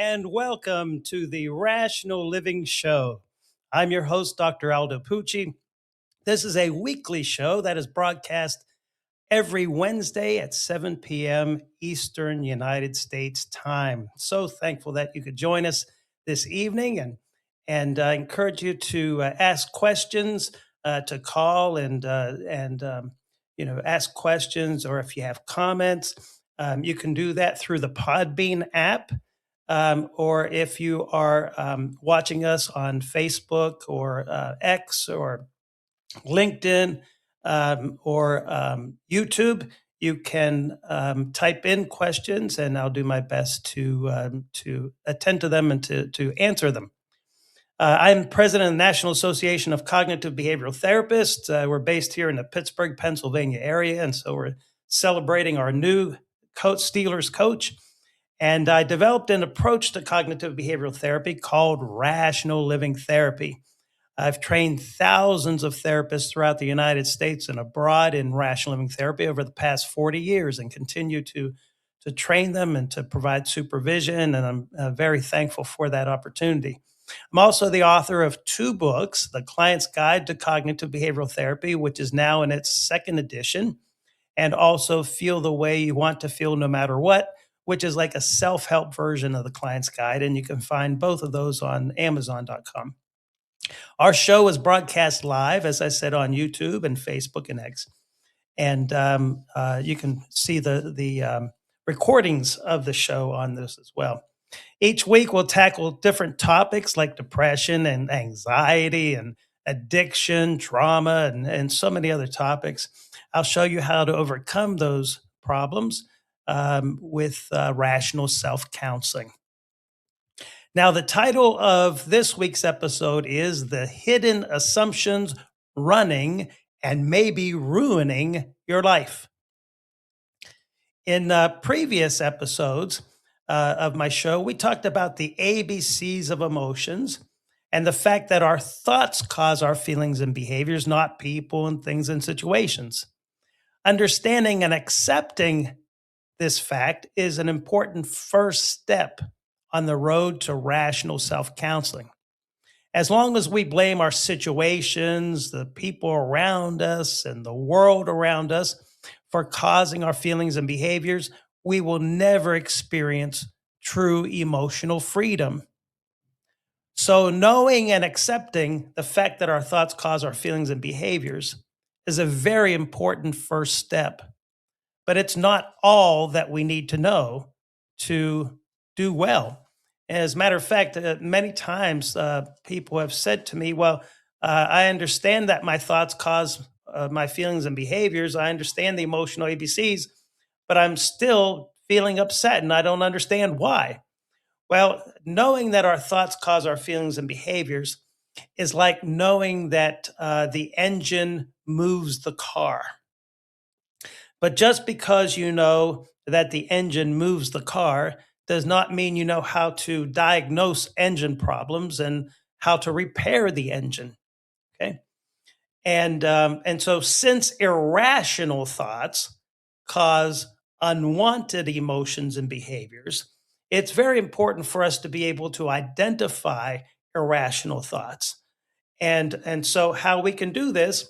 and welcome to the Rational Living Show. I'm your host, Dr. Aldo Pucci. This is a weekly show that is broadcast every Wednesday at 7 p.m. Eastern United States time. So thankful that you could join us this evening, and I encourage you to ask questions, to call and ask questions, or if you have comments, you can do that through the Podbean app. Or if you are watching us on Facebook or X or LinkedIn or YouTube, you can type in questions, and I'll do my best to attend to them and to answer them. I'm president of the National Association of Cognitive Behavioral Therapists. We're based here in the Pittsburgh, Pennsylvania area, and so we're celebrating our new Steelers coach. And I developed an approach to cognitive behavioral therapy called Rational Living Therapy. I've trained thousands of therapists throughout the United States and abroad in rational living therapy over the past 40 years, and continue to train them and to provide supervision. And I'm very thankful for that opportunity. I'm also the author of 2 books: The Client's Guide to Cognitive Behavioral Therapy, which is now in its 2nd edition, and also Feel the Way You Want to Feel No Matter What, which is like a self-help version of The Client's Guide. And you can find both of those on Amazon.com. Our show is broadcast live, as I said, on YouTube and Facebook and X. And you can see the recordings of the show on this as well. Each week, we'll tackle different topics like depression and anxiety and addiction, trauma, and so many other topics. I'll show you how to overcome those problems with rational self-counseling. Now, the title of this week's episode is The Hidden Assumptions Running and Maybe Ruining Your Life. In previous episodes of my show, we talked about the ABCs of emotions and the fact that our thoughts cause our feelings and behaviors, not people and things and situations. Understanding and accepting this fact is an important first step on the road to rational self-counseling. As long as we blame our situations, the people around us, and the world around us for causing our feelings and behaviors, we will never experience true emotional freedom. So knowing and accepting the fact that our thoughts cause our feelings and behaviors is a very important first step. But it's not all that we need to know to do well. As a matter of fact, many times people have said to me, well, I understand that my thoughts cause my feelings and behaviors. I understand the emotional ABCs, but I'm still feeling upset and I don't understand why. Well, knowing that our thoughts cause our feelings and behaviors is like knowing that the engine moves the car. But just because you know that the engine moves the car does not mean you know how to diagnose engine problems and how to repair the engine. Okay. And so since irrational thoughts cause unwanted emotions and behaviors, it's very important for us to be able to identify irrational thoughts. And so how we can do this,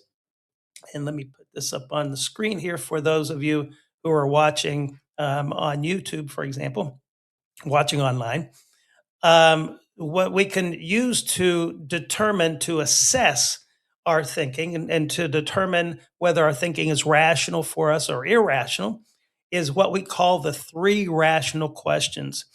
and let me put this up on the screen here for those of you who are watching on YouTube, for example, watching online. What we can use to determine, to assess our thinking and to determine whether our thinking is rational for us or irrational is what we call the 3 rational questions.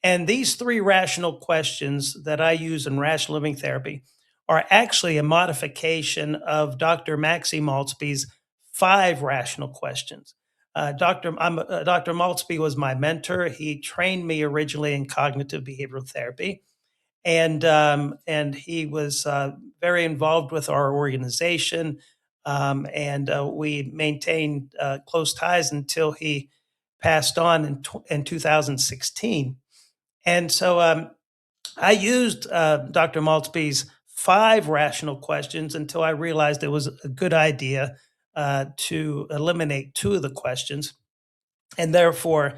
And these 3 rational questions that I use in rational living therapy are actually a modification of Dr. Maxie Maltzby's 5 rational questions. Dr. Maltzby was my mentor. He trained me originally in cognitive behavioral therapy, and he was very involved with our organization, and we maintained close ties until he passed on in 2016. And so I used Dr. Maltzby's 5 rational questions until I realized it was a good idea to eliminate 2 of the questions. And therefore,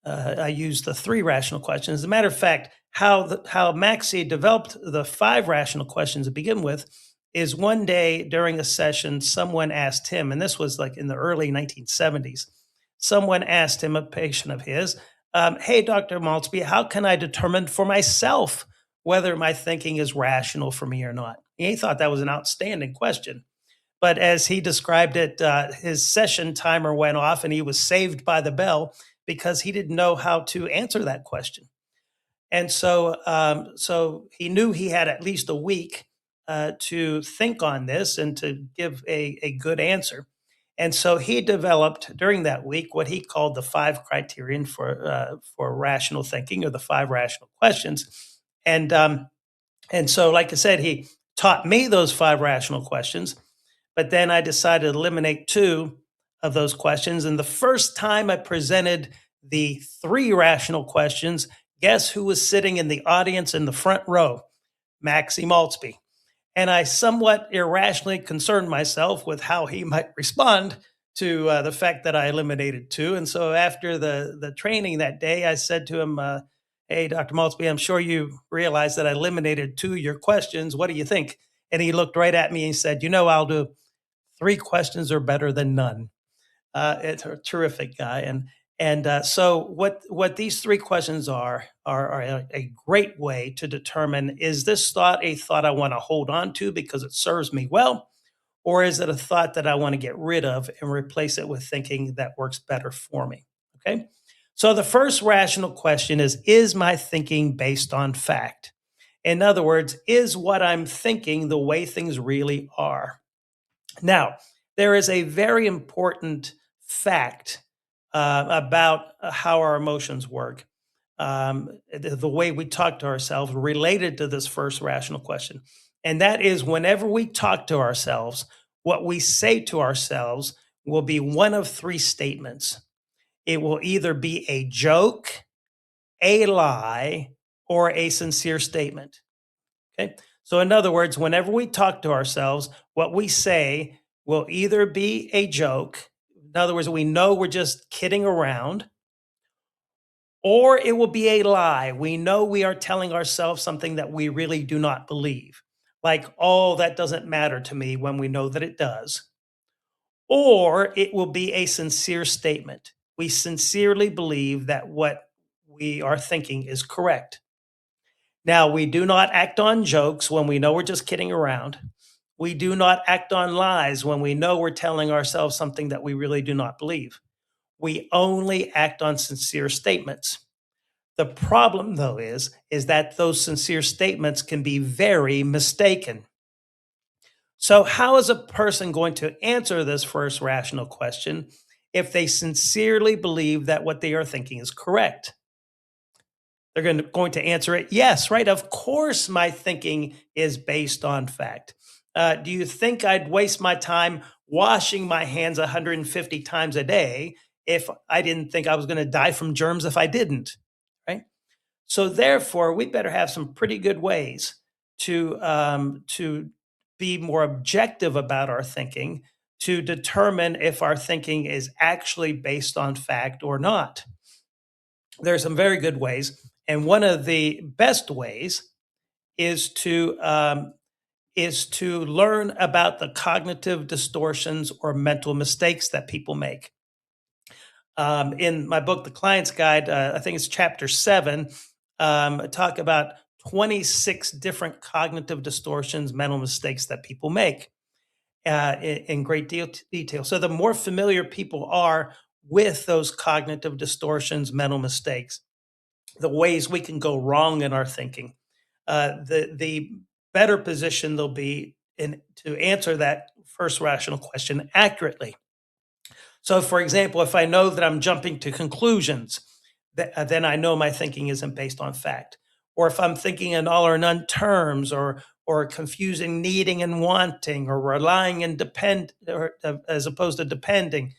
I used the three rational questions. As a matter of fact, how Maxey developed the five rational questions to begin with is one day during a session, someone asked him, and this was like in the early 1970s. Someone asked him, a patient of his, "Hey, Dr. Maltzby, how can I determine for myself whether my thinking is rational for me or not?" He thought that was an outstanding question. But as he described it, his session timer went off and he was saved by the bell because he didn't know how to answer that question. And so he knew he had at least a week to think on this and to give a good answer. And so he developed during that week what he called the five criterion for rational thinking, or the five rational questions. And and so, like I said, he taught me those five rational questions, but then I decided to eliminate two of those questions. And the first time I presented the three rational questions, guess who was sitting in the audience in the front row? Maxie Maltzby. And I somewhat irrationally concerned myself with how he might respond to the fact that I eliminated two. And so after the training that day, I said to him, "Hey, Dr. Maltzby, I'm sure you realize that I eliminated two of your questions. What do you think?" And he looked right at me and he said, "You know, Aldo, three questions are better than none." It's a terrific guy, and so what these three questions are a great way to determine, is this thought a thought I want to hold on to because it serves me well, or is it a thought that I want to get rid of and replace it with thinking that works better for me? Okay. So the first rational question is my thinking based on fact? In other words, is what I'm thinking the way things really are? Now, there is a very important fact about how our emotions work, the way we talk to ourselves related to this first rational question. And that is, whenever we talk to ourselves, what we say to ourselves will be one of three statements. It will either be a joke, a lie, or a sincere statement. Okay. So, in other words, whenever we talk to ourselves, what we say will either be a joke. In other words, we know we're just kidding around, or it will be a lie. We know we are telling ourselves something that we really do not believe, like, "Oh, that doesn't matter to me," when we know that it does. Or it will be a sincere statement. We sincerely believe that what we are thinking is correct. Now, we do not act on jokes when we know we're just kidding around. We do not act on lies when we know we're telling ourselves something that we really do not believe. We only act on sincere statements. The problem, though, is that those sincere statements can be very mistaken. So, how is a person going to answer this first rational question if they sincerely believe that what they are thinking is correct? They're going to answer it, yes, right? Of course, my thinking is based on fact. Do you think I'd waste my time washing my hands 150 times a day if I didn't think I was going to die from germs if I didn't? Right. So therefore, we better have some pretty good ways to be more objective about our thinking, to determine if our thinking is actually based on fact or not. There are some very good ways, and one of the best ways is to learn about the cognitive distortions or mental mistakes that people make. In my book, The Client's Guide, I think it's chapter 7, I talk about 26 different cognitive distortions, mental mistakes that people make in great detail. So the more familiar people are with those cognitive distortions, mental mistakes, the ways we can go wrong in our thinking, the better position they'll be in to answer that first rational question accurately. So, for example, if I know that I'm jumping to conclusions, then I know my thinking isn't based on fact. Or if I'm thinking in all or none terms, or confusing needing and wanting, or relying and depend, or as opposed to depending,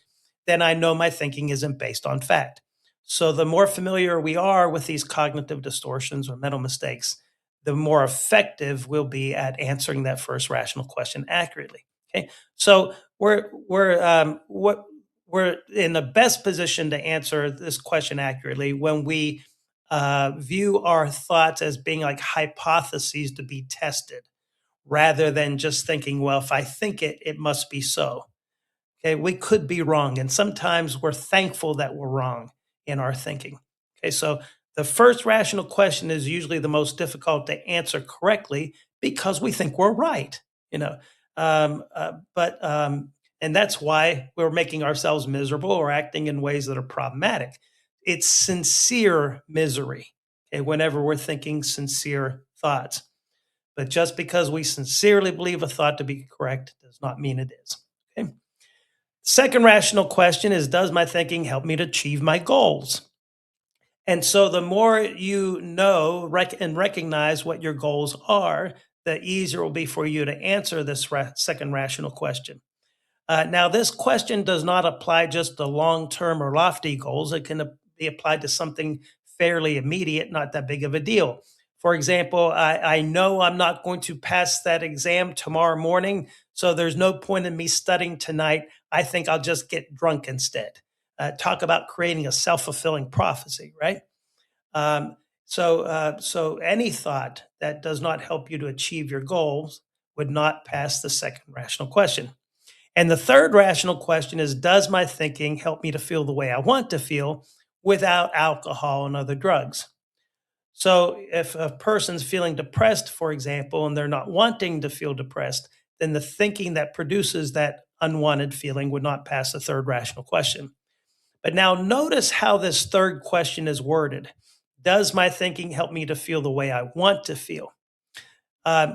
then I know my thinking isn't based on fact. So, the more familiar we are with these cognitive distortions or mental mistakes, the more effective we'll be at answering that first rational question accurately. Okay, so what we're in the best position to answer this question accurately when we view our thoughts as being like hypotheses to be tested rather than just thinking, well, if I think it, it must be so. Okay, we could be wrong. And sometimes we're thankful that we're wrong in our thinking. Okay, so the first rational question is usually the most difficult to answer correctly because we think we're right, you know. But and that's why we're making ourselves miserable or acting in ways that are problematic. It's sincere misery, okay, whenever we're thinking sincere thoughts. But just because we sincerely believe a thought to be correct does not mean it is. Okay. Second rational question is, does my thinking help me to achieve my goals? And so the more you know and recognize what your goals are, the easier it will be for you to answer this second rational question. Now, this question does not apply just to long term or lofty goals. It can be applied to something fairly immediate, not that big of a deal. For example, I know I'm not going to pass that exam tomorrow morning, so there's no point in me studying tonight. I think I'll just get drunk instead. Talk about creating a self fulfilling prophecy, right? Um, so any thought that does not help you to achieve your goals would not pass the second rational question. And the third rational question is, does my thinking help me to feel the way I want to feel without alcohol and other drugs? So if a person's feeling depressed, for example, and they're not wanting to feel depressed, then the thinking that produces that unwanted feeling would not pass the third rational question. But now notice how this third question is worded. Does my thinking help me to feel the way I want to feel?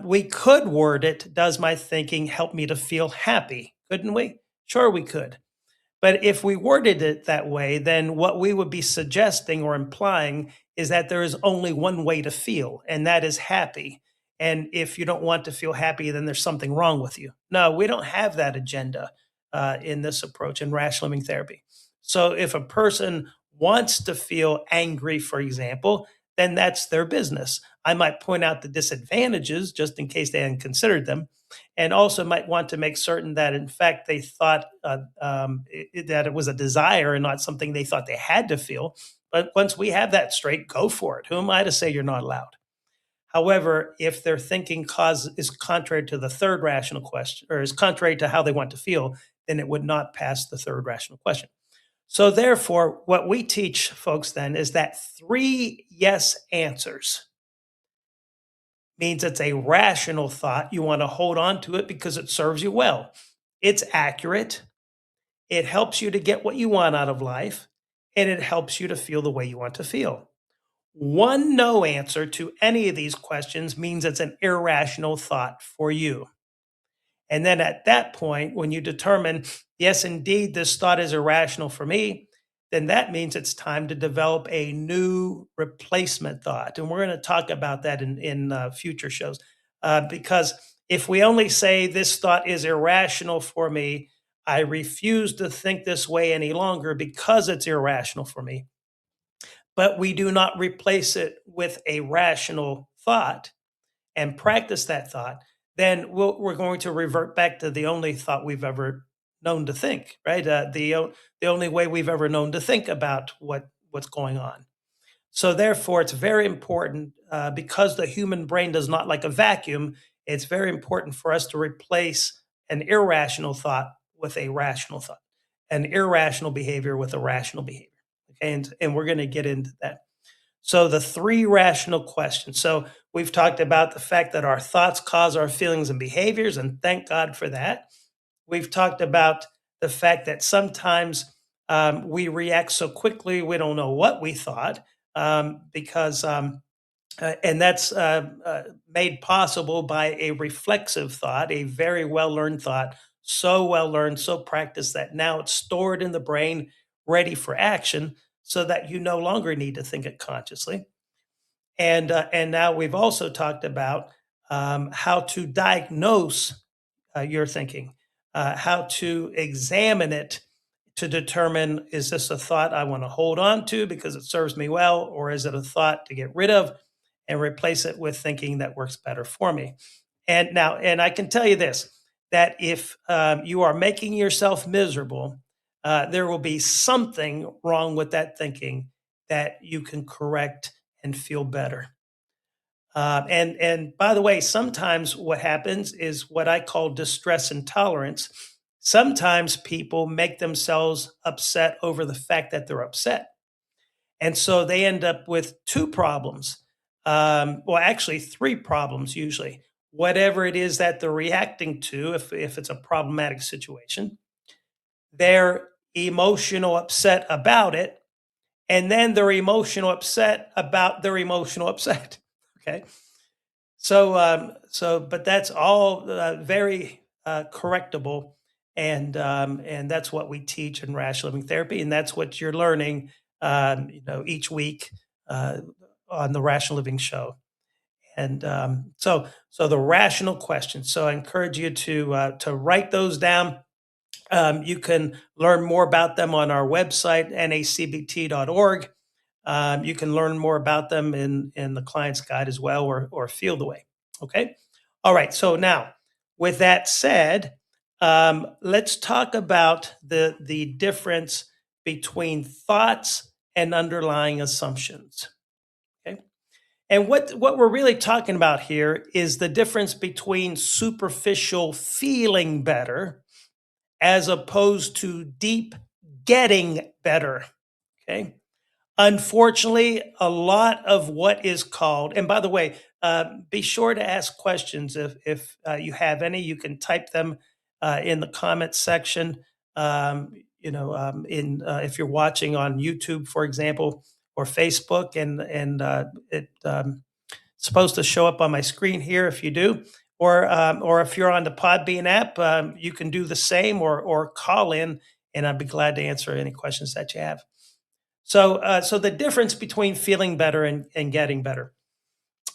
We could word it, does my thinking help me to feel happy? Couldn't we? Sure, we could. But if we worded it that way, then what we would be suggesting or implying is that there is only one way to feel, and that is happy. And if you don't want to feel happy, then there's something wrong with you. No, we don't have that agenda in this approach in rational living therapy. So if a person wants to feel angry, for example, then that's their business. I might point out the disadvantages just in case they hadn't considered them, and also might want to make certain that in fact they thought that it was a desire and not something they thought they had to feel. But once we have that straight, go for it. Who am I to say you're not allowed? However, if their thinking cause is contrary to the third rational question, or is contrary to how they want to feel, then it would not pass the third rational question. So therefore, what we teach folks then is that three yes answers means it's a rational thought. You want to hold on to it because it serves you well. It's accurate. It helps you to get what you want out of life, and it helps you to feel the way you want to feel. One no answer to any of these questions means it's an irrational thought for you. And then at that point, when you determine, yes, indeed, this thought is irrational for me, then that means it's time to develop a new replacement thought. And we're going to talk about that in future shows. Because if we only say this thought is irrational for me, I refuse to think this way any longer because it's irrational for me, but we do not replace it with a rational thought and practice that thought, then we're going to revert back to the only thought we've ever known to think, right? The only way we've ever known to think about what's going on. So therefore, it's very important because the human brain does not like a vacuum. It's very important for us to replace an irrational thought with a rational thought, an irrational behavior with a rational behavior. Okay, and we're going to get into that. So the three rational questions. So we've talked about the fact that our thoughts cause our feelings and behaviors, and thank God for that. We've talked about the fact that sometimes we react so quickly we don't know what we thought because and that's made possible by a reflexive thought, a very well learned thought, so well learned, so practiced that now it's stored in the brain, ready for action, so that you no longer need to think it consciously. And now we've also talked about how to diagnose your thinking, how to examine it to determine, is this a thought I want to hold on to because it serves me well, or is it a thought to get rid of and replace it with thinking that works better for me? And I can tell you this, that if you are making yourself miserable, there will be something wrong with that thinking that you can correct and feel better. And by the way, sometimes what happens is what I call distress intolerance. Sometimes people make themselves upset over the fact that they're upset, and so they end up with two problems. Well, actually, three problems usually. Whatever it is that they're reacting to, if it's a problematic situation, they're emotional upset about it, and then they're emotional upset about their emotional upset. Okay. But that's all very correctable, and that's what we teach in rational living therapy, and that's what you're learning, each week uh, on the Rational Living Show. And so the rational questions. So I encourage you to write those down. You can learn more about them on our website, nacbt.org. You can learn more about them in the client's guide as well, or Feel the Way. Okay. All right. So now, with that said, let's talk about the difference between thoughts and underlying assumptions. Okay. And what we're really talking about here is the difference between superficial feeling better as opposed to deep getting better. Okay. Unfortunately, a lot of what is called, and by the way, be sure to ask questions if you have any. You can type them in the comments section. In if you're watching on YouTube, for example, or Facebook, and it's supposed to show up on my screen here if you do, or if you're on the Podbean app, you can do the same, or call in, and I'd be glad to answer any questions that you have. So the difference between feeling better and getting better.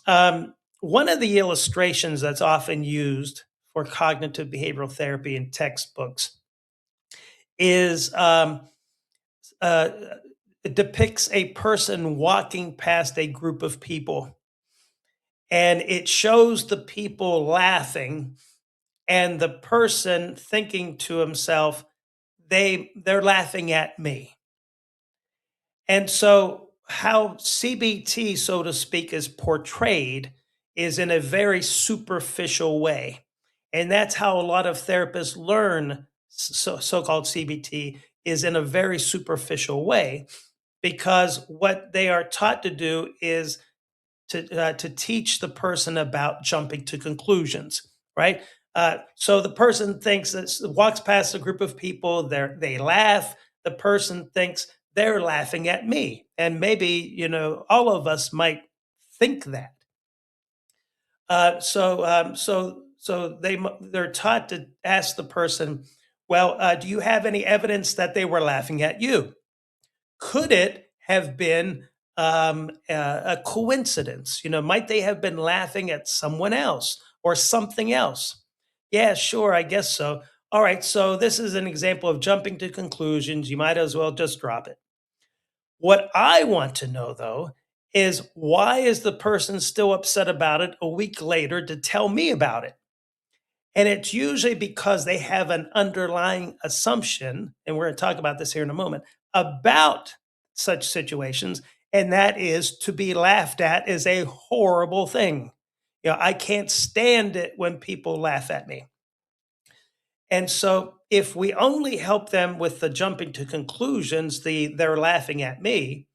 One of the illustrations that's often used for cognitive behavioral therapy in textbooks is uh, it depicts a person walking past a group of people, and it shows the people laughing, and the person thinking to himself, they're laughing at me. And so, how CBT, so to speak, is portrayed is in a very superficial way. And that's how a lot of therapists learn so called CBT, is in a very superficial way, because what they are taught to do is to teach the person about jumping to conclusions, right? So the person thinks that walks past a group of people, they laugh. The person thinks they're laughing at me, and maybe all of us might think that. They're taught to ask the person, "Well, do you have any evidence that they were laughing at you? Could it have been a coincidence? Might they have been laughing at someone else or something else?" Yeah, sure, I guess so. All right, so this is an example of jumping to conclusions. You might as well just drop it. What I want to know, though, is why is the person still upset about it a week later to tell me about it? And it's usually because they have an underlying assumption, and we're going to talk about this here in a moment, about such situations. And that is, to be laughed at is a horrible thing. I can't stand it when people laugh at me. And so if we only help them with the jumping to conclusions, they're laughing at me,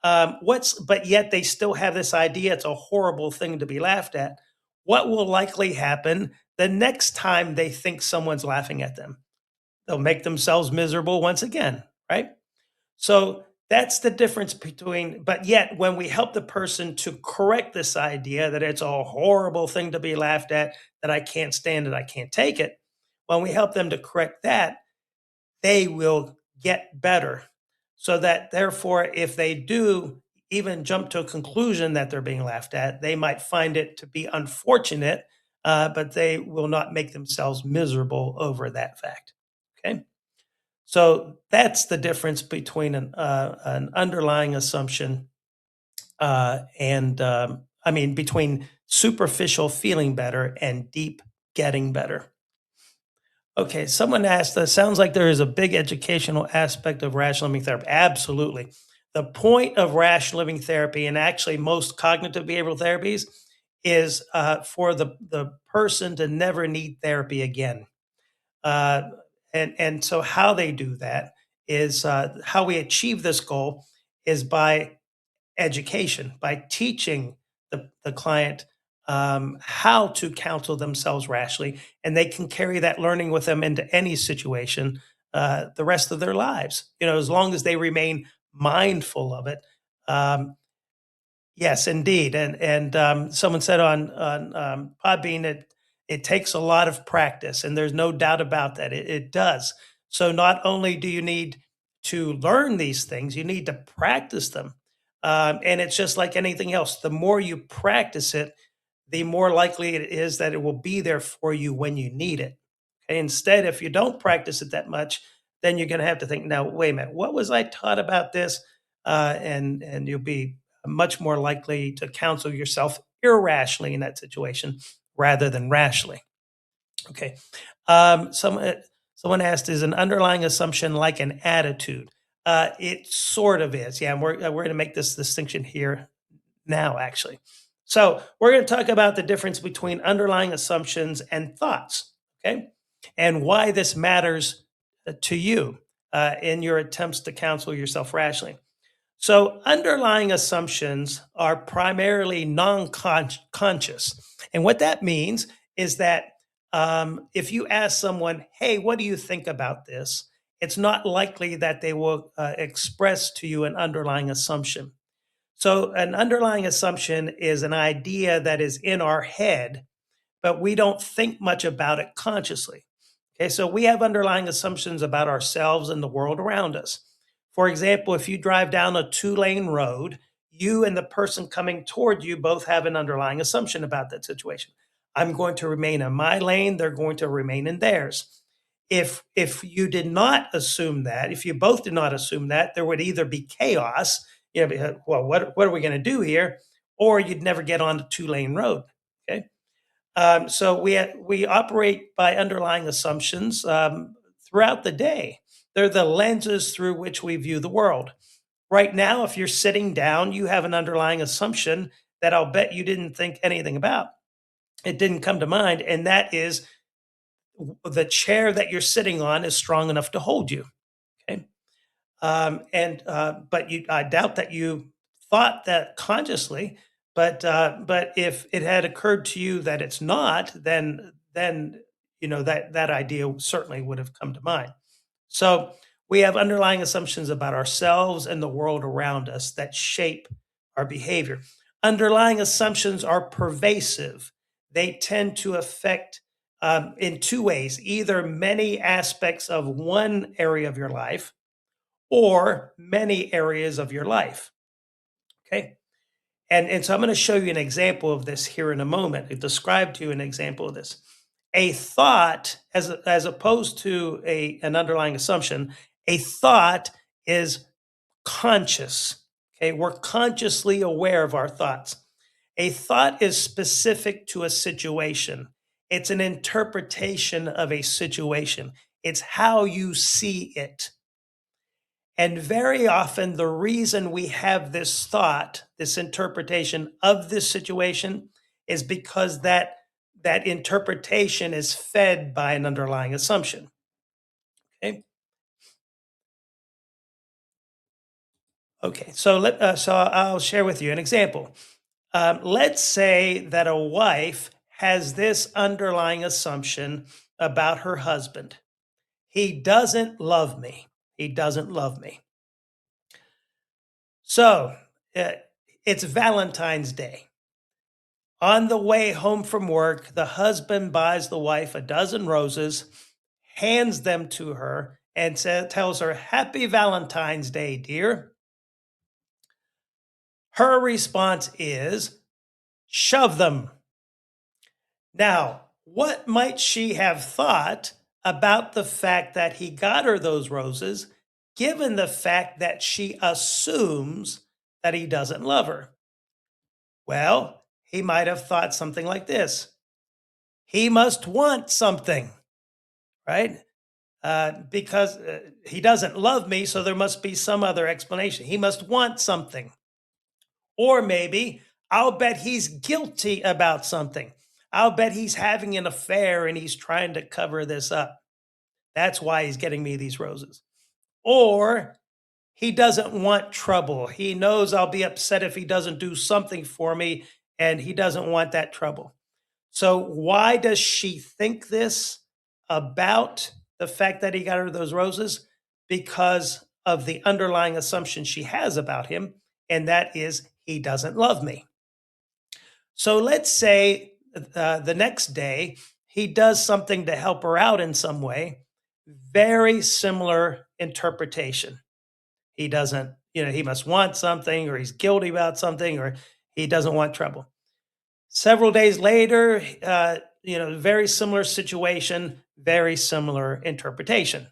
but yet they still have this idea it's a horrible thing to be laughed at. What will likely happen the next time they think someone's laughing at them? They'll make themselves miserable once again, right? So that's the difference between, but yet when we help the person to correct this idea that it's a horrible thing to be laughed at, that I can't stand it, I can't take it, when we help them to correct that, they will get better. So that therefore, if they do even jump to a conclusion that they're being laughed at, they might find it to be unfortunate, but they will not make themselves miserable over that fact. Okay. So that's the difference between an underlying assumption between superficial feeling better and deep getting better. Okay, someone asked, sounds like there is a big educational aspect of rational living therapy. Absolutely. The point of rational living therapy and actually most cognitive behavioral therapies is for the person to never need therapy again. Uh, and so how they do that is how we achieve this goal is by education, by teaching the client how to counsel themselves rationally, and they can carry that learning with them into any situation the rest of their lives. You know, as long as they remain mindful of it. Um, Yes, indeed, and someone said on Podbean that it takes a lot of practice, and there's no doubt about that. It does. So not only do you need to learn these things, you need to practice them, and it's just like anything else. The more you practice it, the more likely it is that it will be there for you when you need it. Okay? Instead, if you don't practice it that much, then you're going to have to think, now, wait a minute, what was I taught about this? And you'll be much more likely to counsel yourself irrationally in that situation rather than rationally. Okay. Um, some, uh, Someone asked, is an underlying assumption like an attitude? It sort of is. Yeah, and we're going to make this distinction here now, actually. So we're going to talk about the difference between underlying assumptions and thoughts, okay, and why this matters to you in your attempts to counsel yourself rationally. So, underlying assumptions are primarily non conscious. And what that means is that if you ask someone, hey, what do you think about this? It's not likely that they will express to you an underlying assumption. So, an underlying assumption is an idea that is in our head, but we don't think much about it consciously. Okay, so we have underlying assumptions about ourselves and the world around us. For example, if you drive down a two-lane road, you and the person coming toward you both have an underlying assumption about that situation. I'm going to remain in my lane, they're going to remain in theirs. If you did not assume that, if you both did not assume that, there would either be chaos, you know, well, what are we going to do here? Or you'd never get on the two-lane road. Okay. So we operate by underlying assumptions throughout the day. They're the lenses through which we view the world. Right now, if you're sitting down, you have an underlying assumption that I'll bet you didn't think anything about. It didn't come to mind, and that is the chair that you're sitting on is strong enough to hold you. Okay, and but I doubt that you thought that consciously. But if it had occurred to you that it's not, then you know that idea certainly would have come to mind. So we have underlying assumptions about ourselves and the world around us that shape our behavior. Underlying assumptions are pervasive. They tend to affect in two ways: either many aspects of one area of your life or many areas of your life. Okay. And so I'm going to show you an example of this here in a moment. I describe to you an example of this. A thought, as opposed to an underlying assumption, a thought is conscious. Okay. We're consciously aware of our thoughts. A thought is specific to a situation, it's an interpretation of a situation, it's how you see it. And very often, the reason we have this thought, this interpretation of this situation, is because that interpretation is fed by an underlying assumption. Okay. Okay. So I'll share with you an example. Let's say that a wife has this underlying assumption about her husband. He doesn't love me. He doesn't love me. So uh, it's Valentine's Day. On the way home from work, the husband buys the wife a dozen roses, hands them to her, and tells her, Happy Valentine's Day, dear. Her response is, Shove them. Now, what might she have thought about the fact that he got her those roses, given the fact that she assumes that he doesn't love her? Well, he might have thought something like this: He must want something. right? Because he doesn't love me, so there must be some other explanation. He must want something. Or maybe I'll bet he's guilty about something. I'll bet he's having an affair and he's trying to cover this up. That's why he's getting me these roses. Or he doesn't want trouble. He knows I'll be upset if he doesn't do something for me and he doesn't want that trouble. So, why does she think this about the fact that he got her those roses? Because of the underlying assumption she has about him, and that is he doesn't love me. So, let's say the next day he does something to help her out in some way, very similar interpretation. He doesn't, he must want something, or he's guilty about something, or he doesn't want trouble. Several days later, very similar situation, very similar interpretation.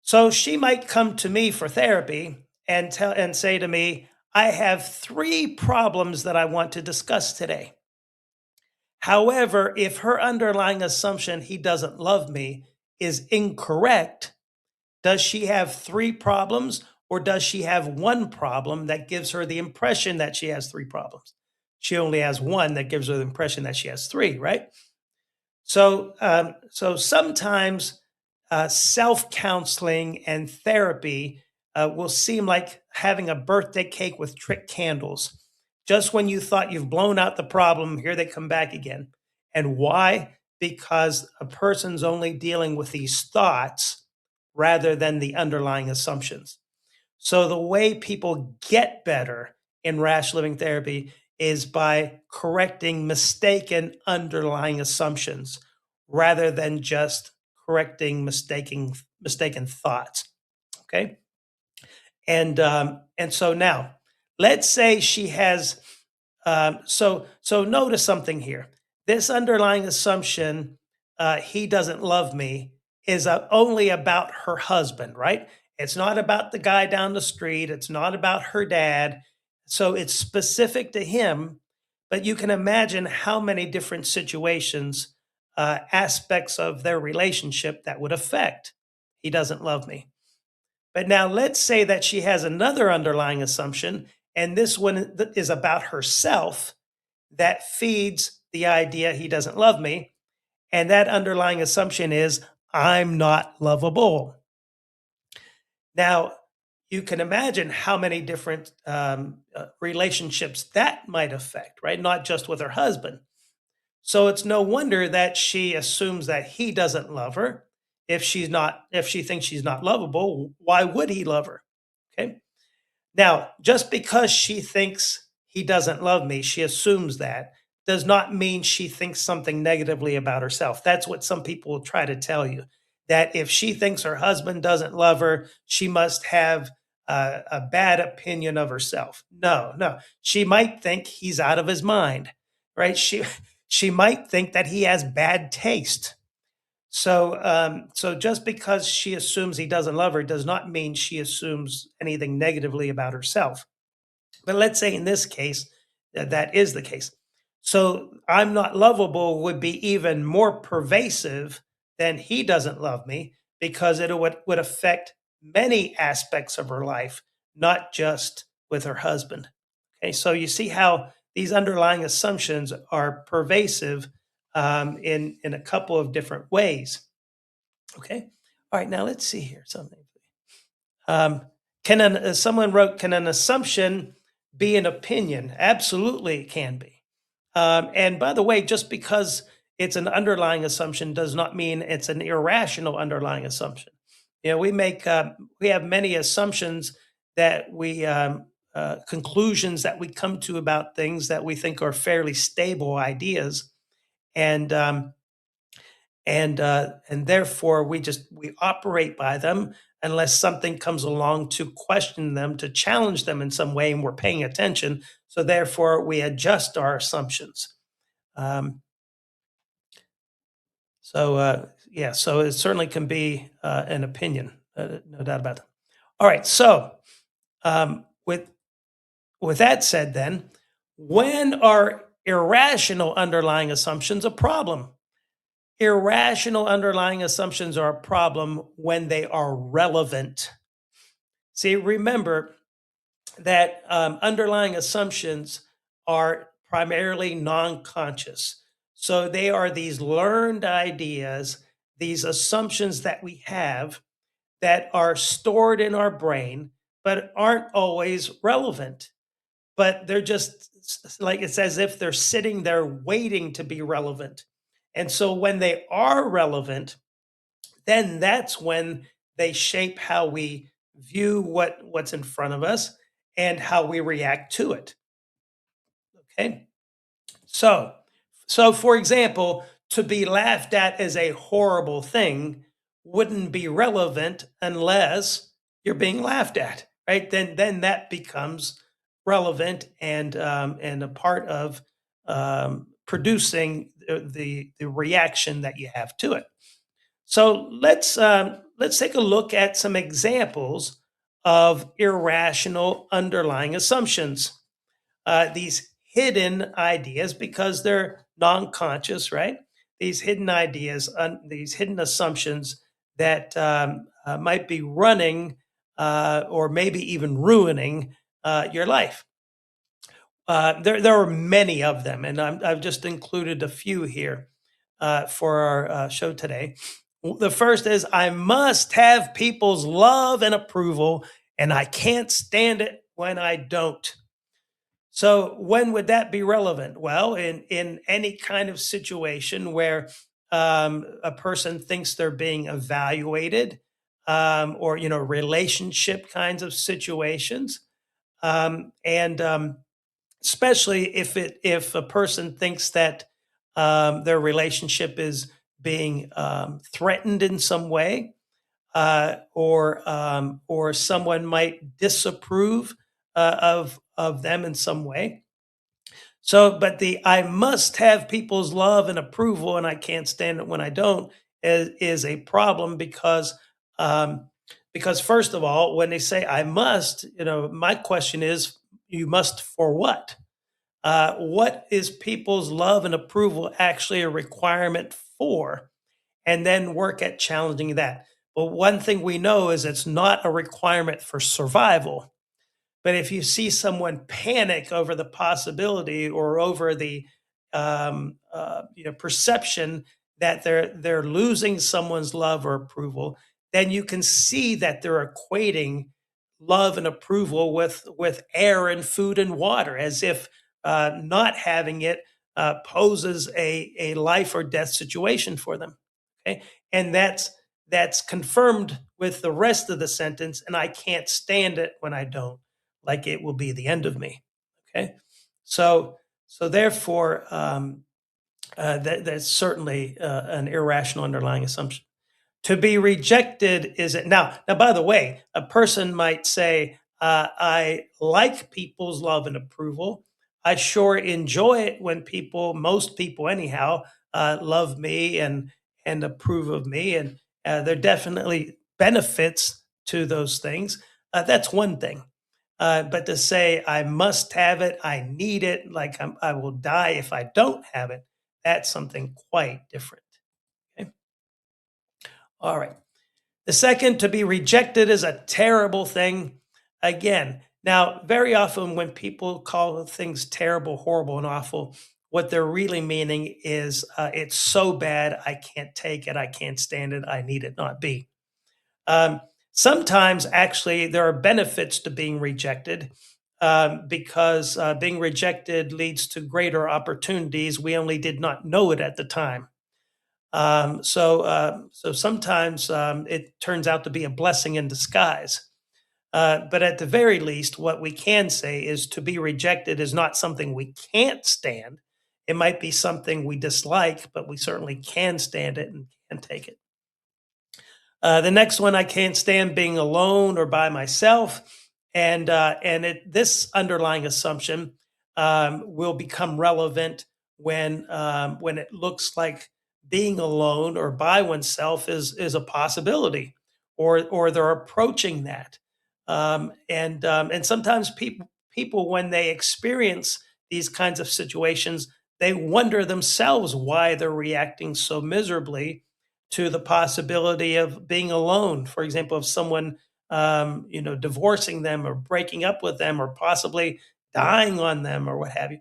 So she might come to me for therapy and say to me, "I have 3 problems that I want to discuss today." However, if her underlying assumption, he doesn't love me, is incorrect, does she have 3 problems, or does she have 1 problem that gives her the impression that she has 3 problems? She only has one that gives her the impression that she has three, right? So sometimes self counseling and therapy will seem like having a birthday cake with trick candles. Just when you thought you've blown out the problem, here they come back again. And why? Because a person's only dealing with these thoughts rather than the underlying assumptions. So the way people get better in rash living therapy is by correcting mistaken underlying assumptions rather than just correcting mistaken thoughts. Okay. And so now let's say she has so notice something here. This underlying assumption, he doesn't love me, is only about her husband, right? It's not about the guy down the street. It's not about her dad. So it's specific to him. But you can imagine how many different situations, aspects of their relationship that would affect. He doesn't love me. But now let's say that she has another underlying assumption, and this one is about herself that feeds the idea he doesn't love me. And that underlying assumption is I'm not lovable. Now, you can imagine how many different relationships that might affect, right? Not just with her husband. So it's no wonder that she assumes that he doesn't love her. If she thinks she's not lovable, why would he love her? Okay. Now, just because she thinks he doesn't love me, she assumes that, does not mean she thinks something negatively about herself. That's what some people will try to tell you, that if she thinks her husband doesn't love her, she must have a bad opinion of herself. No, no. She might think he's out of his mind, right? She might think that he has bad taste. So just because she assumes he doesn't love her does not mean she assumes anything negatively about herself. But let's say in this case that is the case. So I'm not lovable would be even more pervasive than he doesn't love me, because it would affect many aspects of her life, not just with her husband. Okay, so you see how these underlying assumptions are pervasive in a couple of different ways. Okay. All right. Now let's see here something. Um, someone wrote, can an assumption be an opinion? Absolutely, it can be. And by the way, just because it's an underlying assumption does not mean it's an irrational underlying assumption. We have many assumptions that conclusions that we come to about things that we think are fairly stable ideas, and and therefore we operate by them unless something comes along to question them, to challenge them in some way, and we're paying attention. So therefore we adjust our assumptions. um, so it certainly can be an opinion, no doubt about that. All right, so with that said, then, when are irrational underlying assumptions a problem? Irrational underlying assumptions are a problem when they are relevant. See, remember that underlying assumptions are primarily non conscious. So they are these learned ideas, these assumptions that we have that are stored in our brain, but aren't always relevant. But they're just like it's as if they're sitting there waiting to be relevant. And so when they are relevant, then that's when they shape how we view what's in front of us and how we react to it. Okay. So, so for example, to be laughed at as a horrible thing wouldn't be relevant unless you're being laughed at, right? Then that becomes relevant and a part of producing the reaction that you have to it. So let's take a look at some examples of irrational underlying assumptions. These hidden ideas, because they're non-conscious, right? These hidden ideas, these hidden assumptions that might be running or maybe even ruining your life. There are many of them, and I've just included a few here for our show today. The first is I must have people's love and approval, and I can't stand it when I don't. So when would that be relevant? Well, in any kind of situation where a person thinks they're being evaluated, or relationship kinds of situations, and especially if a person thinks that their relationship is being threatened in some way, or someone might disapprove of them in some way. So, but the I must have people's love and approval, and I can't stand it when I don't is a problem um, because first of all, when they say I must, my question is, you must for what? What is people's love and approval actually a requirement for? And then work at challenging that. But one thing we know is it's not a requirement for survival. But if you see someone panic over the possibility or over the perception that they're losing someone's love or approval, then you can see that they're equating love and approval with air and food and water, as if not having it poses a life or death situation for them. Okay, and that's confirmed with the rest of the sentence. And I can't stand it when I don't, like it will be the end of me. Okay, so therefore, that's certainly an irrational underlying assumption. To be rejected is it now? Now, by the way, a person might say, "I like people's love and approval. I sure enjoy it when most people anyhow, love me and approve of me, and there are definitely benefits to those things." That's one thing. But to say I must have it, I need it, like I will die if I don't have it, that's something quite different. Okay. All right. The second, to be rejected is a terrible thing. Again, now, very often when people call things terrible, horrible, and awful, what they're really meaning is it's so bad, I can't take it, I can't stand it, I need it not be. Um, Sometimes, actually, there are benefits to being rejected because being rejected leads to greater opportunities. We only did not know it at the time. So sometimes it turns out to be a blessing in disguise. But at the very least, what we can say is to be rejected is not something we can't stand. It might be something we dislike, but we certainly can stand it and can take it. The next one, I can't stand being alone or by myself, and this underlying assumption will become relevant when it looks like being alone or by oneself is a possibility, or they're approaching that, and sometimes people when they experience these kinds of situations, they wonder themselves why they're reacting so miserably to the possibility of being alone. For example, of someone divorcing them or breaking up with them or possibly dying on them or what have you.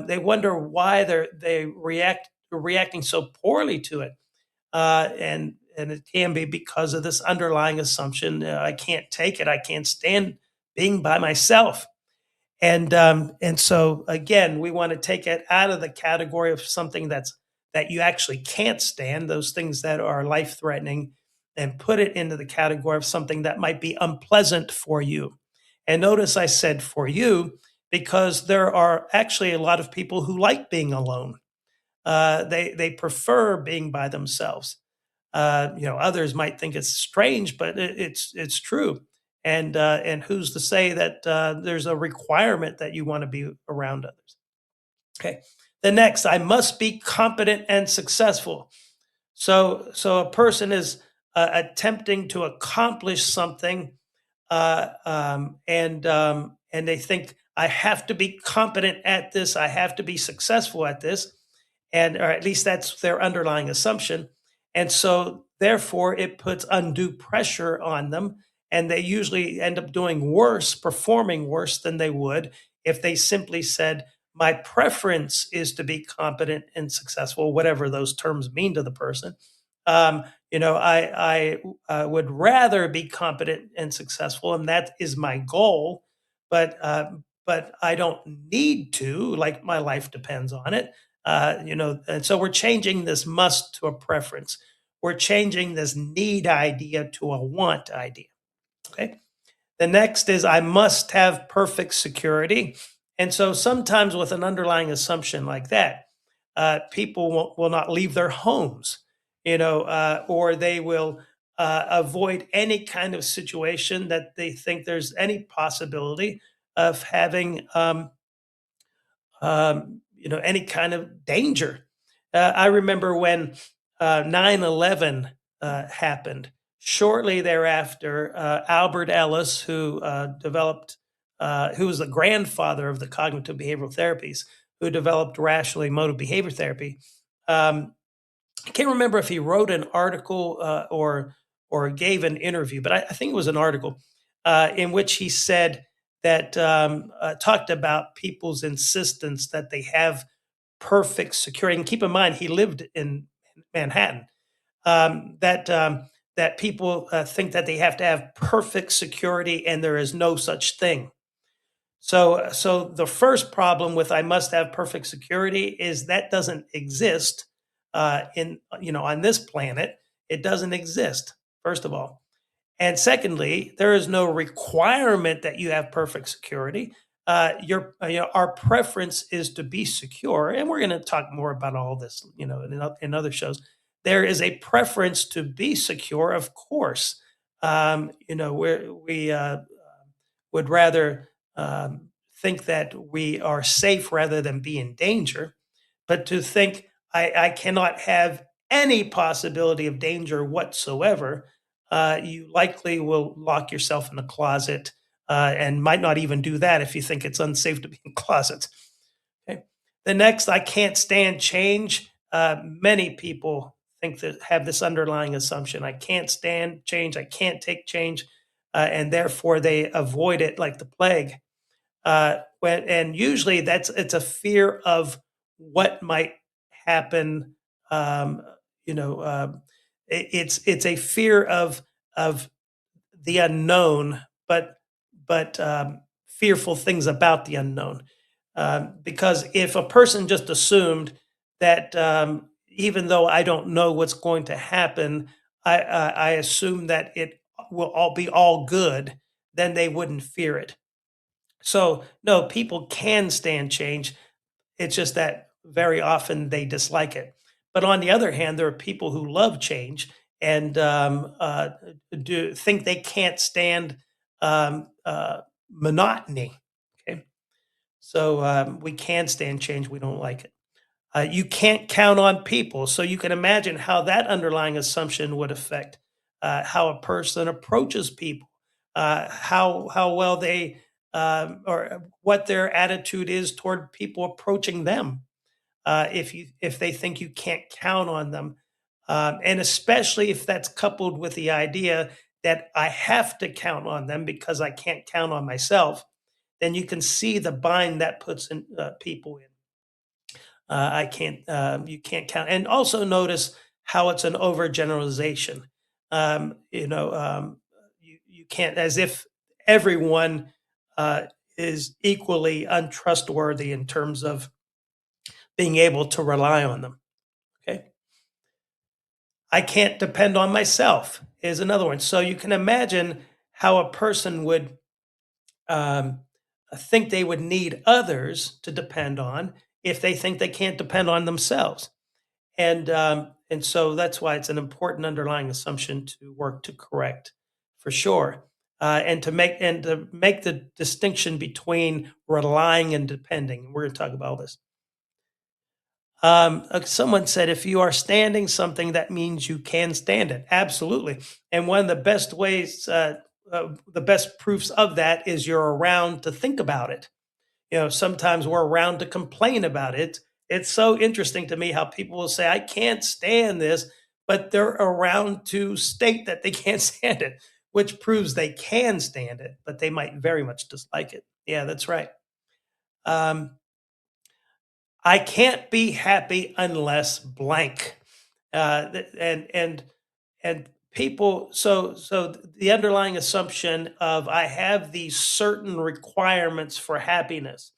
They wonder why reacting so poorly to it, and it can be because of this underlying assumption: I can't take it, I can't stand being by myself. And so again, we want to take it out of the category of something that you actually can't stand, those things that are life threatening, and put it into the category of something that might be unpleasant for you. And notice I said for you, because there are actually a lot of people who like being alone. They prefer being by themselves. Others might think it's strange, but it's true. And who's to say that there's a requirement that you want to be around others? Okay. The next, I must be competent and successful. So a person is attempting to accomplish something, and they think I have to be competent at this. I have to be successful at this, and or at least that's their underlying assumption. And so, therefore, it puts undue pressure on them, and they usually end up doing worse, performing worse than they would if they simply said, "My preference is to be competent and successful," whatever those terms mean to the person. I would rather be competent and successful, and that is my goal. But I don't need to. Like my life depends on it. And so we're changing this must to a preference. We're changing this need idea to a want idea. Okay. The next is I must have perfect security. And so sometimes with an underlying assumption like that, people will not leave their homes, or they will avoid any kind of situation that they think there's any possibility of having any kind of danger. I remember when 9/11 happened. Shortly thereafter, Albert Ellis, who was the grandfather of the cognitive behavioral therapies, who developed rational emotive behavior therapy. Um, I can't remember if he wrote an article or gave an interview, but I think it was an article in which he said that talked about people's insistence that they have perfect security. And keep in mind, he lived in Manhattan. That people think that they have to have perfect security, and there is no such thing. So the first problem with I must have perfect security is that doesn't exist on this planet. It doesn't exist. First of all, and secondly, there is no requirement that you have perfect security. Our preference is to be secure, and we're going to talk more about all this, in other shows. There is a preference to be secure, of course. We would rather think that we are safe rather than be in danger, but to think I cannot have any possibility of danger whatsoever, you likely will lock yourself in a closet and might not even do that if you think it's unsafe to be in closets. Okay. The next, I can't stand change. Many people think that have this underlying assumption: I can't stand change, I can't take change, and therefore they avoid it like the plague. And usually it's a fear of what might happen. Um, you know, it's a fear of the unknown, but fearful things about the unknown. Because if a person just assumed that even though I don't know what's going to happen, I assume that it will all be all good, then they wouldn't fear it. So, no, people can stand change. It's just that very often they dislike it. But on the other hand, there are people who love change and do think they can't stand monotony. Okay, so we can stand change. We don't like it. You can't count on people, so you can imagine how that underlying assumption would affect how a person approaches people, how well they or what their attitude is toward people approaching them. if they think you can't count on them, and especially if that's coupled with the idea that I have to count on them because I can't count on myself, then you can see the bind that puts in people in. I can't, you can't count. And also notice how it's an overgeneralization. You can't, as if everyone uh, is equally untrustworthy in terms of being able to rely on them. Okay. I can't depend on myself is another one. So you can imagine how a person would um, think they would need others to depend on if they think they can't depend on themselves. And so that's why it's an important underlying assumption to work to correct, for sure, and to make the distinction between relying and depending. We're going to talk about this. Someone said, if you are standing something, that means you can stand it. Absolutely. And one of the best ways, the best proofs of that is you're around to think about it. Sometimes we're around to complain about it. It's so interesting to me how people will say, I can't stand this, but they're around to state that they can't stand it, which proves they can stand it, but they might very much dislike it. Yeah, that's right. Um, I can't be happy unless blank. And people, so the underlying assumption of I have these certain requirements for happiness.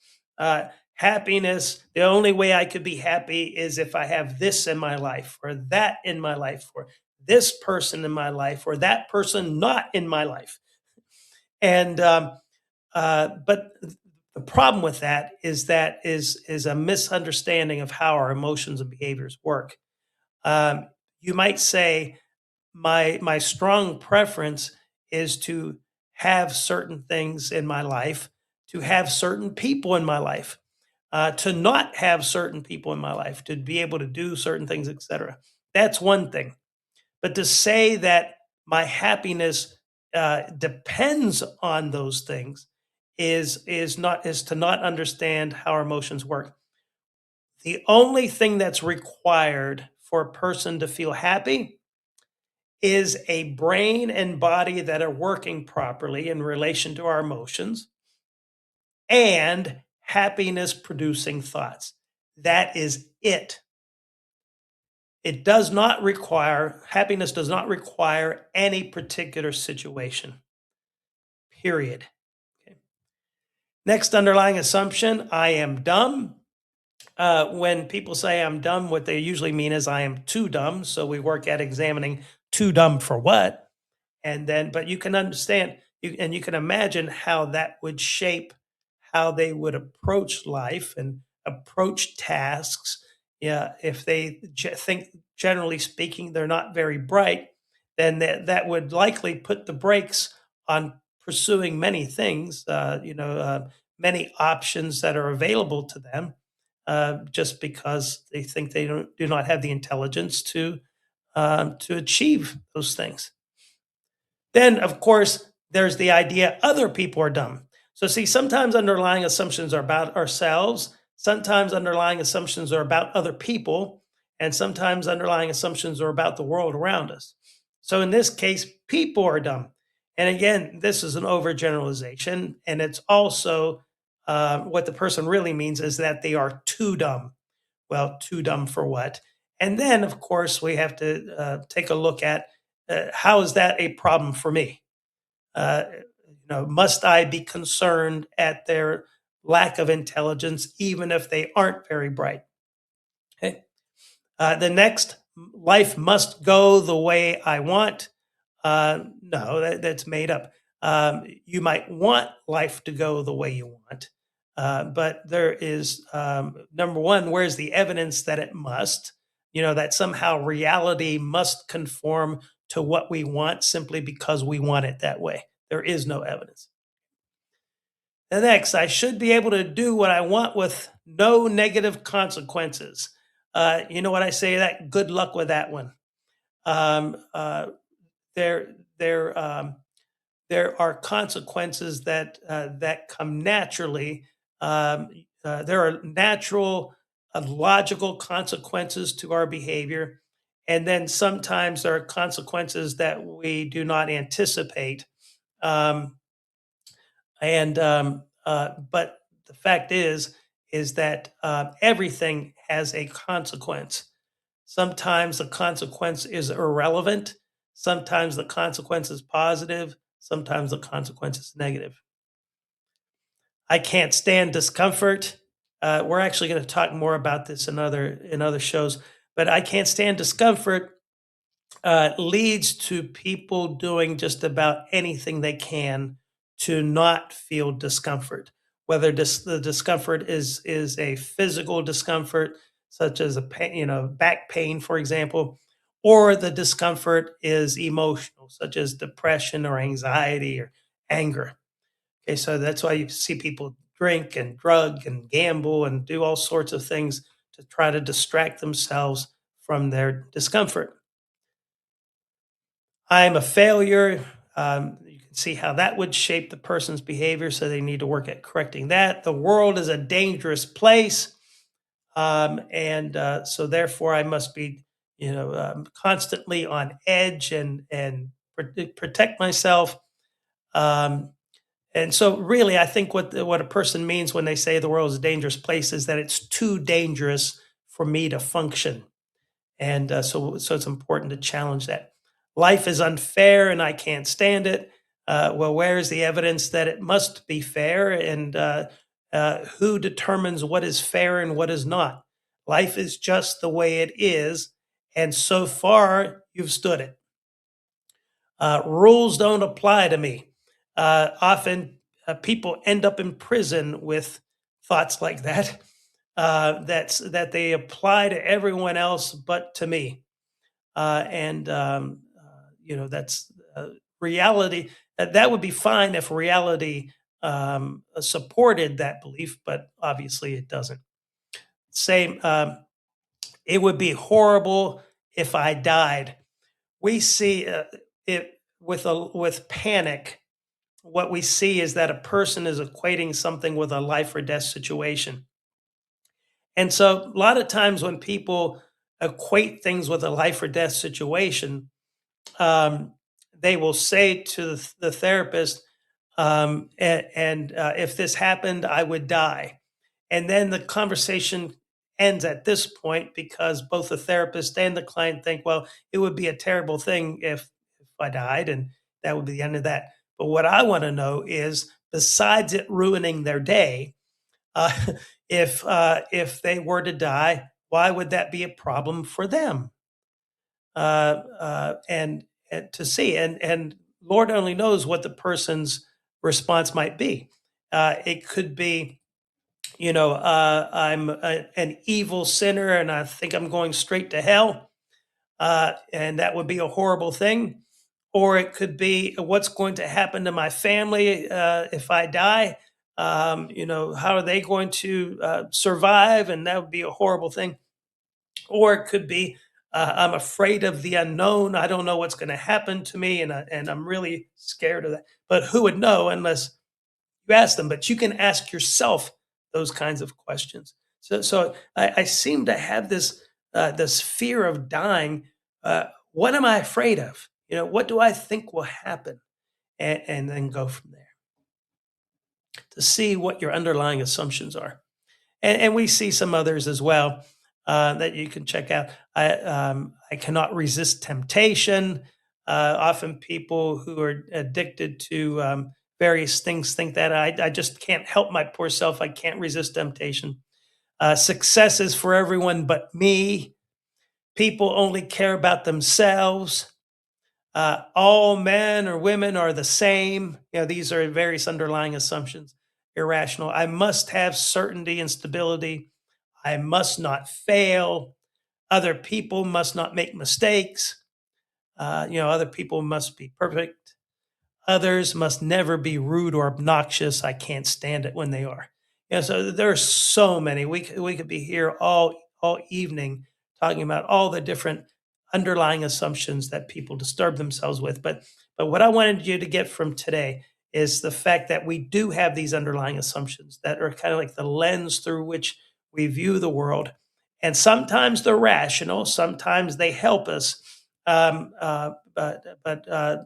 Happiness, the only way I could be happy is if I have this in my life, or that in my life, or this person in my life, or that person not in my life. And um, uh, but the problem with that is a misunderstanding of how our emotions and behaviors work. You might say my strong preference is to have certain things in my life, to have certain people in my life, to not have certain people in my life, to be able to do certain things, etc. That's one thing. But to say that my happiness depends on those things is to not understand how our emotions work. The only thing that's required for a person to feel happy is a brain and body that are working properly in relation to our emotions and happiness producing thoughts. That is it. It does not require, happiness does not require any particular situation, period. Okay. Next underlying assumption, I am dumb. When people say I'm dumb, what they usually mean is I am too dumb. So we work at examining too dumb for what. And then, but you can understand, and you can imagine how that would shape how they would approach life and approach tasks. Yeah, if they think, generally speaking, they're not very bright, then that would likely put the brakes on pursuing many things. Many options that are available to them, just because they think they do not have the intelligence to achieve those things. Then, of course, there's the idea other people are dumb. So, see, sometimes underlying assumptions are about ourselves, sometimes underlying assumptions are about other people, and sometimes underlying assumptions are about the world around us. So, in this case, people are dumb. And again, this is an overgeneralization, and it's also what the person really means is that they are too dumb. Well, too dumb for what? And then, of course, we have to take a look at how is that a problem for me? Must I be concerned at their lack of intelligence, even if they aren't very bright? Okay. The next, life must go the way I want. No, that's made up. You might want life to go the way you want, but there is number one. Where's the evidence that it must? That somehow reality must conform to what we want simply because we want it that way. There is no evidence. The next, I should be able to do what I want with no negative consequences. You know what I say? That good luck with that one. Um, uh, there, there, there are consequences that come naturally. There are natural logical consequences to our behavior. And then sometimes there are consequences that we do not anticipate. Um, but the fact is that everything has a consequence. Sometimes the consequence is irrelevant. Sometimes the consequence is positive. Sometimes the consequence is negative. I can't stand discomfort. We're actually going to talk more about this in other shows, but I can't stand discomfort leads to people doing just about anything they can to not feel discomfort. Whether the discomfort is a physical discomfort, such as a pain, back pain, for example, or the discomfort is emotional, such as depression or anxiety or anger. Okay, so that's why you see people drink and drug and gamble and do all sorts of things to try to distract themselves from their discomfort. I'm a failure. You can see how that would shape the person's behavior, so they need to work at correcting that. The world is a dangerous place, and so therefore I must be, constantly on edge and protect myself. Um, and so, really, I think what a person means when they say the world is a dangerous place is that it's too dangerous for me to function. And so it's important to challenge that. Life is unfair and I can't stand it. Well, where is the evidence that it must be fair? And who determines what is fair and what is not? Life is just the way it is. And so far, you've stood it. Rules don't apply to me. Often, people end up in prison with thoughts like that. That they apply to everyone else but to me. That's reality. That would be fine if reality supported that belief, but obviously it doesn't. Same. It would be horrible if I died. We see it with panic. What we see is that a person is equating something with a life or death situation. And so a lot of times when people equate things with a life or death situation, um, they will say to the therapist, if this happened, I would die. And then the conversation ends at this point because both the therapist and the client think, well, it would be a terrible thing if I died, and that would be the end of that. But what I want to know is, besides it ruining their day, uh, if they were to die, why would that be a problem for them? And to see, and Lord only knows what the person's response might be. It could be, I'm an evil sinner and I think I'm going straight to hell, and that would be a horrible thing. Or it could be, what's going to happen to my family if I die? How are they going to survive? And that would be a horrible thing. Or it could be, I'm afraid of the unknown. I don't know what's going to happen to me, and I'm really scared of that. But who would know unless you ask them? But you can ask yourself those kinds of questions. So I seem to have this fear of dying. What am I afraid of? What do I think will happen? And then go from there to see what your underlying assumptions are. And we see some others as well that you can check out. I cannot resist temptation. Often people who are addicted to various things think that I just can't help my poor self. I can't resist temptation. Success is for everyone but me. People only care about themselves. All men or women are the same. These are various underlying assumptions. Irrational. I must have certainty and stability. I must not fail. Other people must not make mistakes. Other people must be perfect. Others must never be rude or obnoxious. I can't stand it when they are. So there are so many. We could be here all evening talking about all the different underlying assumptions that people disturb themselves with. But what I wanted you to get from today is the fact that we do have these underlying assumptions that are kind of like the lens through which we view the world. And sometimes they're rational, sometimes they help us. Um, uh, but but uh,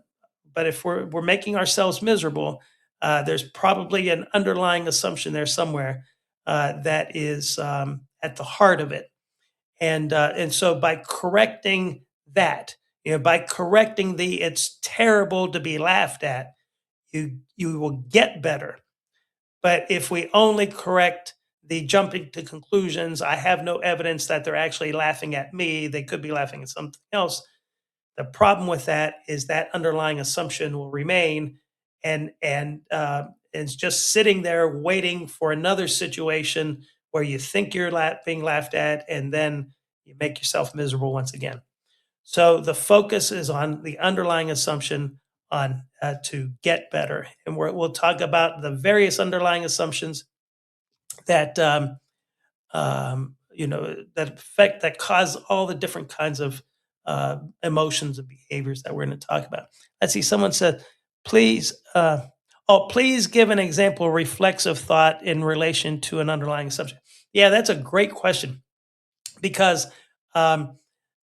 but if we're making ourselves miserable, there's probably an underlying assumption there somewhere that is at the heart of it. And so by correcting that, by correcting the "it's terrible to be laughed at," you will get better. But if we only correct the jumping to conclusions, I have no evidence that they're actually laughing at me. They could be laughing at something else. The problem with that is that underlying assumption will remain, and it's just sitting there waiting for another situation where you think you're being laughed at, and then you make yourself miserable once again. So the focus is on the underlying assumption on to get better, and we'll talk about the various underlying assumptions that that cause all the different kinds of emotions and behaviors that we're going to talk about. Let's see. Someone said, "Please, please give an example of reflexive thought in relation to an underlying assumption." Yeah, that's a great question because um,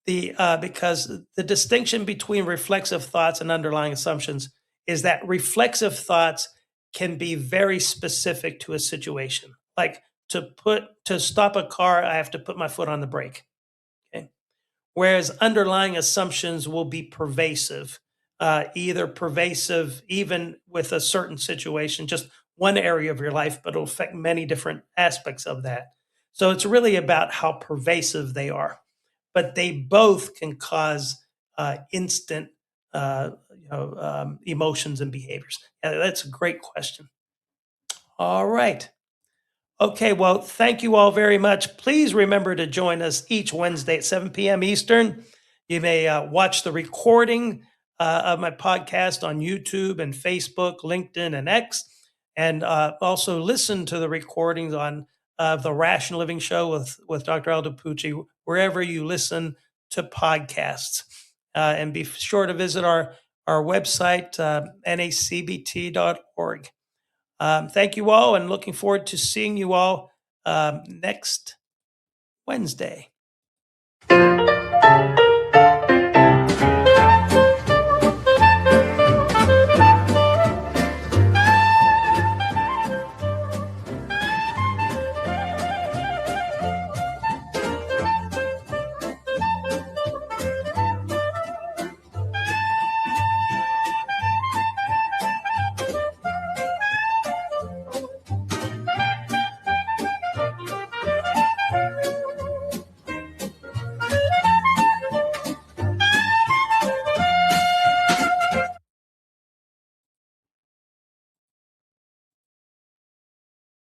because the distinction between reflexive thoughts and underlying assumptions is that reflexive thoughts can be very specific to a situation. Like to stop a car, I have to put my foot on the brake. Okay. Whereas underlying assumptions will be pervasive, either pervasive even with a certain situation, just one area of your life, but it'll affect many different aspects of that. So it's really about how pervasive they are, but they both can cause instant emotions and behaviors. Yeah, that's a great question. All right. Okay, well, thank you all very much. Please remember to join us each Wednesday at 7 p.m. Eastern. You may watch the recording of my podcast on YouTube and Facebook, LinkedIn, and X, and also listen to the recordings on the Rational Living Show with Dr. Aldo Pucci, wherever you listen to podcasts. And be sure to visit our website, nacbt.org. Thank you all, and looking forward to seeing you all next Wednesday.